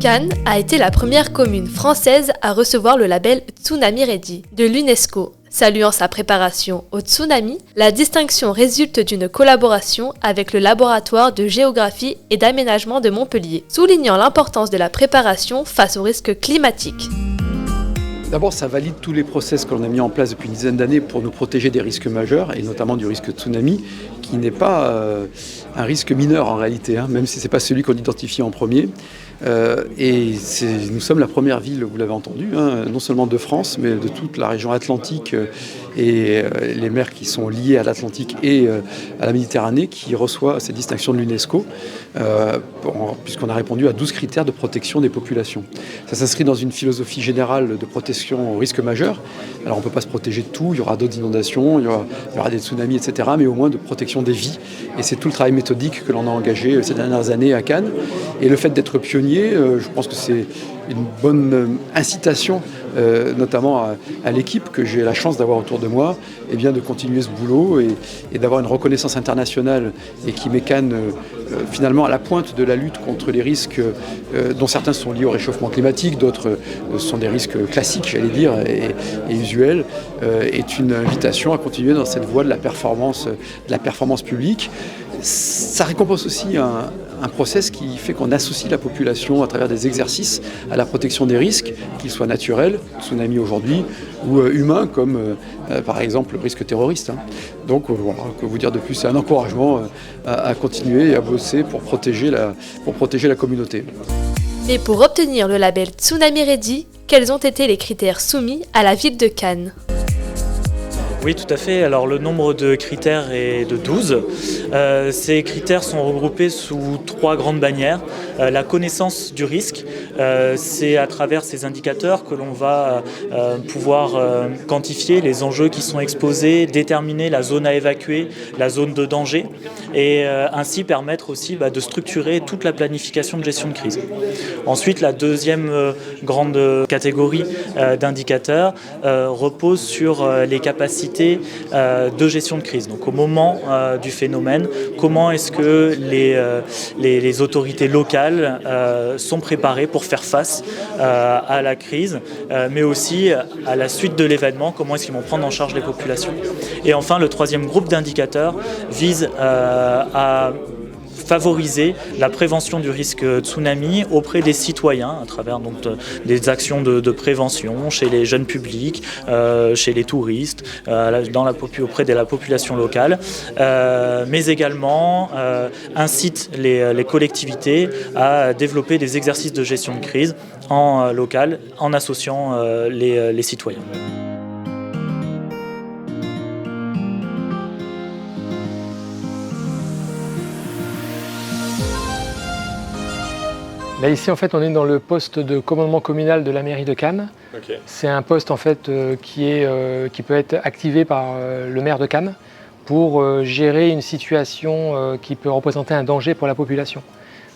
Cannes a été la première commune française à recevoir le label Tsunami Ready de l'UNESCO. Saluant sa préparation au tsunami, la distinction résulte d'une collaboration avec le laboratoire de géographie et d'aménagement de Montpellier, soulignant l'importance de la préparation face aux risques climatiques. D'abord, ça valide tous les process que l'on a mis en place depuis une dizaine d'années pour nous protéger des risques majeurs, et notamment du risque tsunami, qui n'est pas un risque mineur en réalité, même si ce n'est pas celui qu'on identifie en premier. Nous sommes la première ville, vous l'avez entendu, non seulement de France, mais de toute la région atlantique et les mers qui sont liées à l'Atlantique et à la Méditerranée, qui reçoit cette distinction de l'UNESCO, puisqu'on a répondu à 12 critères de protection des populations. Ça s'inscrit dans une philosophie générale de protection aux risques majeurs. Alors on ne peut pas se protéger de tout, il y aura d'autres inondations, il y aura des tsunamis, etc., mais au moins de protection des vies. Et c'est tout le travail méthodique que l'on a engagé ces dernières années à Cannes. Et le fait d'être pionnier, je pense que c'est une bonne incitation, notamment à l'équipe que j'ai la chance d'avoir autour de moi, et bien de continuer ce boulot et d'avoir une reconnaissance internationale et qui met Cannes finalement à la pointe de la lutte contre les risques dont certains sont liés au réchauffement climatique, d'autres sont des risques classiques, j'allais dire, et usuels, est une invitation à continuer dans cette voie de la performance publique. Ça récompense aussi un process qui fait qu'on associe la population à travers des exercices à la protection des risques, qu'ils soient naturels, tsunami aujourd'hui, ou humains, comme par exemple le risque terroriste. Donc voilà, que vous dire de plus, c'est un encouragement à continuer et à bosser pour protéger la communauté. Mais pour obtenir le label Tsunami Ready, quels ont été les critères soumis à la ville de Cannes ? Oui, tout à fait. Alors le nombre de critères est de 12. Ces critères sont regroupés sous 3 grandes bannières. La connaissance du risque, c'est à travers ces indicateurs que l'on va pouvoir quantifier les enjeux qui sont exposés, déterminer la zone à évacuer, la zone de danger, et ainsi permettre aussi de structurer toute la planification de gestion de crise. Ensuite, la deuxième grande catégorie d'indicateurs repose sur les capacités de gestion de crise. Donc au moment du phénomène, comment est-ce que les autorités locales sont préparées pour faire face à la crise, mais aussi à la suite de l'événement, comment est-ce qu'ils vont prendre en charge les populations. Et enfin, le troisième groupe d'indicateurs vise à favoriser la prévention du risque tsunami auprès des citoyens à travers donc des actions de prévention chez les jeunes publics, chez les touristes, auprès de la population locale, mais également incite les collectivités à développer des exercices de gestion de crise en local en associant les citoyens. Là, ici, en fait, on est dans le poste de commandement communal de la mairie de Cannes. Okay. C'est un poste en fait, qui peut être activé par le maire de Cannes pour gérer une situation qui peut représenter un danger pour la population.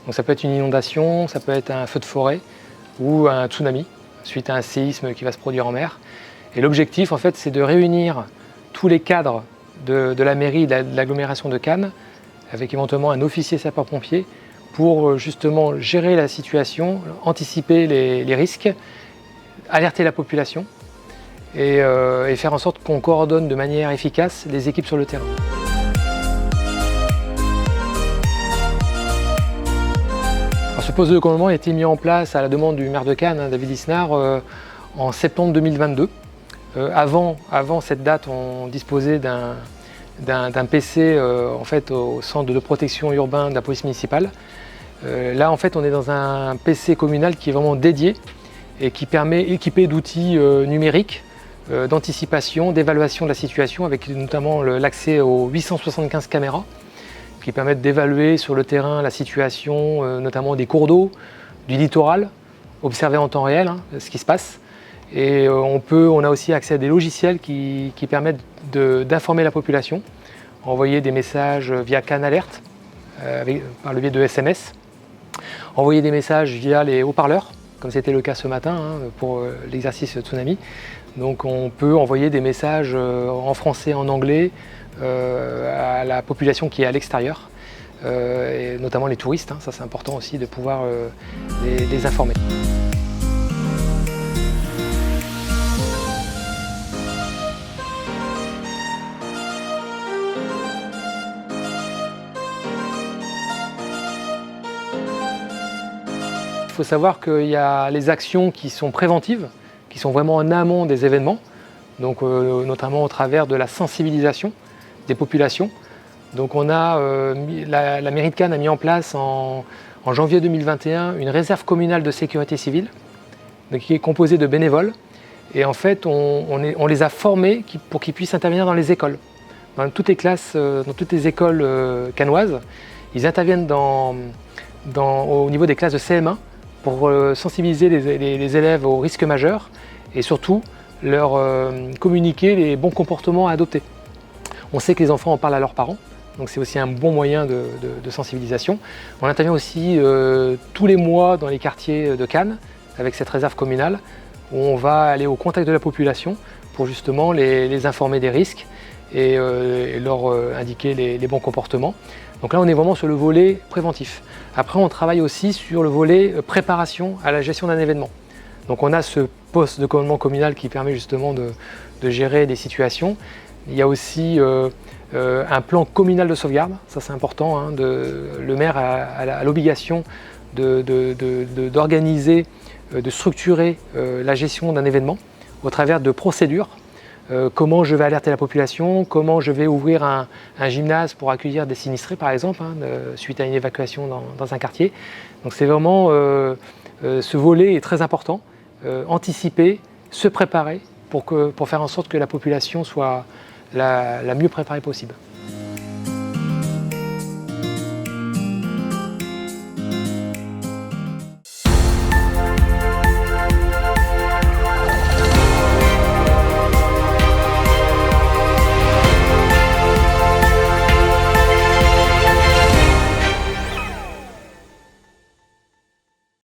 Donc, ça peut être une inondation, ça peut être un feu de forêt ou un tsunami suite à un séisme qui va se produire en mer. Et l'objectif, en fait, c'est de réunir tous les cadres de la mairie de l'agglomération de Cannes avec éventuellement un officier sapeur-pompier pour justement gérer la situation, anticiper les risques, alerter la population et faire en sorte qu'on coordonne de manière efficace les équipes sur le terrain. Alors, ce poste de commandement a été mis en place à la demande du maire de Cannes, David Lisnard, en septembre 2022. Avant cette date, on disposait d'un PC en fait, au centre de protection urbain de la police municipale. Là, en fait, on est dans un PC communal qui est vraiment dédié et qui permet, équipé d'outils numériques, d'anticipation, d'évaluation de la situation, avec notamment l'accès aux 875 caméras qui permettent d'évaluer sur le terrain la situation, notamment des cours d'eau, du littoral, observer en temps réel ce qui se passe. Et on a aussi accès à des logiciels qui permettent d'informer la population, envoyer des messages via Cannes Alert, par le biais de SMS, envoyer des messages via les haut-parleurs, comme c'était le cas ce matin pour l'exercice tsunami. Donc on peut envoyer des messages en français, en anglais, à la population qui est à l'extérieur. et notamment les touristes. Ça c'est important aussi de pouvoir les informer. Il faut savoir qu'il y a les actions qui sont préventives, qui sont vraiment en amont des événements, donc notamment au travers de la sensibilisation des populations. Donc on a, la mairie de Cannes a mis en place en janvier 2021 une réserve communale de sécurité civile, donc qui est composée de bénévoles. Et en fait, on les a formés pour qu'ils puissent intervenir dans les écoles. Dans toutes les classes, dans toutes les écoles cannoises, ils interviennent au niveau des classes de CM1 pour sensibiliser les élèves aux risques majeurs et surtout leur communiquer les bons comportements à adopter. On sait que les enfants en parlent à leurs parents, donc c'est aussi un bon moyen de sensibilisation. On intervient aussi tous les mois dans les quartiers de Cannes avec cette réserve communale où on va aller au contact de la population pour justement les informer des risques et leur indiquer les bons comportements. Donc là on est vraiment sur le volet préventif. Après on travaille aussi sur le volet préparation à la gestion d'un événement. Donc on a ce poste de commandement communal qui permet justement de gérer des situations. Il y a aussi un plan communal de sauvegarde, ça c'est important. Le maire a l'obligation d'organiser, de structurer la gestion d'un événement au travers de procédures. Comment je vais alerter la population, comment je vais ouvrir un gymnase pour accueillir des sinistrés par exemple, suite à une évacuation dans un quartier. Donc c'est vraiment, ce volet est très important, anticiper, se préparer pour faire en sorte que la population soit la mieux préparée possible.